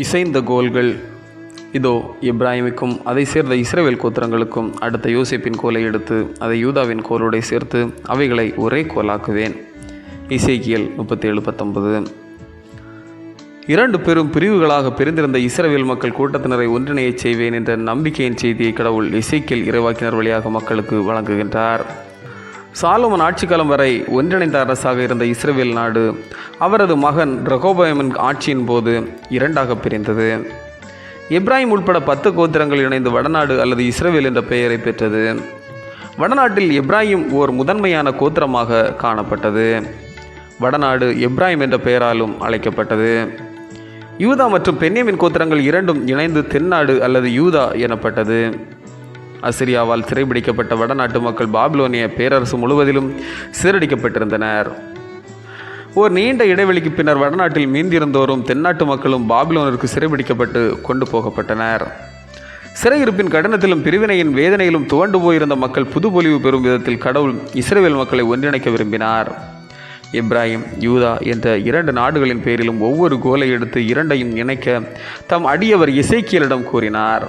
இசைந்த கோல்கள். இதோ எப்ராஹிமுக்கும் அதை சேர்ந்த இஸ்ரவேல் கோத்திரங்களுக்கும் அடுத்த யோசேப்பின் கோலை எடுத்து அதை யூதாவின் கோலோடை சேர்த்து அவைகளை ஒரே கோலாக்குவேன். எசேக்கியேல் 37:19. இரண்டு பெரும் பிரிவுகளாக பிரிந்திருந்த இஸ்ரவேல் மக்கள் கூட்டத்தினரை ஒன்றிணையச் செய்வேன் என்ற நம்பிக்கையின் செய்தியை கடவுள் எசேக்கியேல் இறைவாக்கினர் வழியாக மக்களுக்கு வழங்குகின்றார். சாலோமன் ஆட்சி காலம் வரை ஒன்றிணைந்த அரசாக இருந்த இஸ்ரவேல் நாடு அவரது மகன் ரெகோபயமின் ஆட்சியின் போது இரண்டாக பிரிந்தது. எப்ராஹிம் உட்பட 10 கோத்திரங்கள் இணைந்து வடநாடு அல்லது இஸ்ரவேல் என்ற பெயரை பெற்றது. வடநாட்டில் எப்ராஹிம் ஓர் முதன்மையான கோத்திரமாக காணப்பட்டது. வடநாடு எப்ராஹிம் என்ற பெயராலும் அழைக்கப்பட்டது. யூதா மற்றும் பென்யமின் கோத்திரங்கள் இரண்டும் இணைந்து தென்னாடு அல்லது யூதா எனப்பட்டது. அசிரியாவால் சிறைபிடிக்கப்பட்ட வடநாட்டு மக்கள் பாபிலோனிய பேரரசு முழுவதிலும் சிறடிக்கப்பட்டிருந்தனர். ஒரு நீண்ட இடைவெளிக்கு பின்னர் வடநாட்டில் மீந்திருந்தோரும் தென்னாட்டு மக்களும் பாபிலோனிற்கு சிறைபிடிக்கப்பட்டு கொண்டு போகப்பட்டனர். சிறையிருப்பின் கடினத்திலும் பிரிவினையின் வேதனையிலும் துவண்டு போயிருந்த மக்கள் புதுப்பொலிவு பெறும் விதத்தில் கடவுள் இஸ்ரவேல் மக்களை ஒன்றிணைக்க விரும்பினார். எப்ராஹிம், யூதா என்ற 2 நாடுகளின் பேரிலும் ஒவ்வொரு கோலை எடுத்து இரண்டையும் இணைக்க தம் அடியவர் எசேக்கியேலிடம் கூறினார்.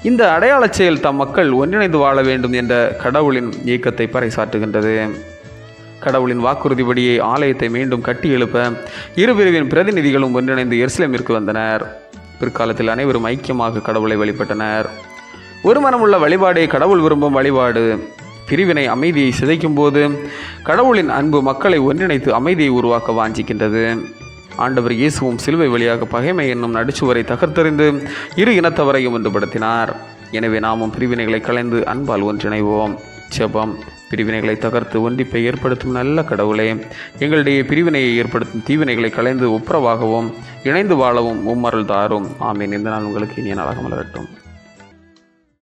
இந்த அடையாளச் செயல் தம் மக்கள் ஒன்றிணைந்து வாழ வேண்டும் என்ற கடவுளின் இயக்கத்தை பறைசாற்றுகின்றது. கடவுளின் வாக்குறுதிப்படியே ஆலயத்தை மீண்டும் கட்டி எழுப்ப இரு பிரிவின் பிரதிநிதிகளும் ஒன்றிணைந்து எருசலேமிற்கு வந்தனர். பிற்காலத்தில் அனைவரும் ஐக்கியமாக கடவுளை வழிபட்டனர். ஒரு மனமுள்ள வழிபாடே கடவுள் விரும்பும் வழிபாடு. பிரிவினை அமைதியை சிதைக்கும் போது கடவுளின் அன்பு மக்களை ஒன்றிணைத்து அமைதியை உருவாக்க வாஞ்சிக்கின்றது. ஆண்டவர் இயேசுவும் சிலுவை வழியாக பகைமை என்னும் நடுச்சுவரை தகர்த்தெறிந்து இரு இனத்தவரையும் ஒன்றுபடுத்தினார். எனவே நாமும் பிரிவினைகளை களைந்து அன்பால் ஒன்றிணைவோம். ஜெபம். பிரிவினைகளை தகர்த்து ஒன்றிப்பை ஏற்படுத்தும் நல்ல கடவுளே, எங்களுடைய பிரிவினையை ஏற்படுத்தும் தீவினைகளை களைந்து ஒப்புரவாகவும் இணைந்து வாழவும் உம்மருள் தாரும். ஆமீன். இந்த நாள் உங்களுக்கு இனிய நாளாக மலரட்டும்.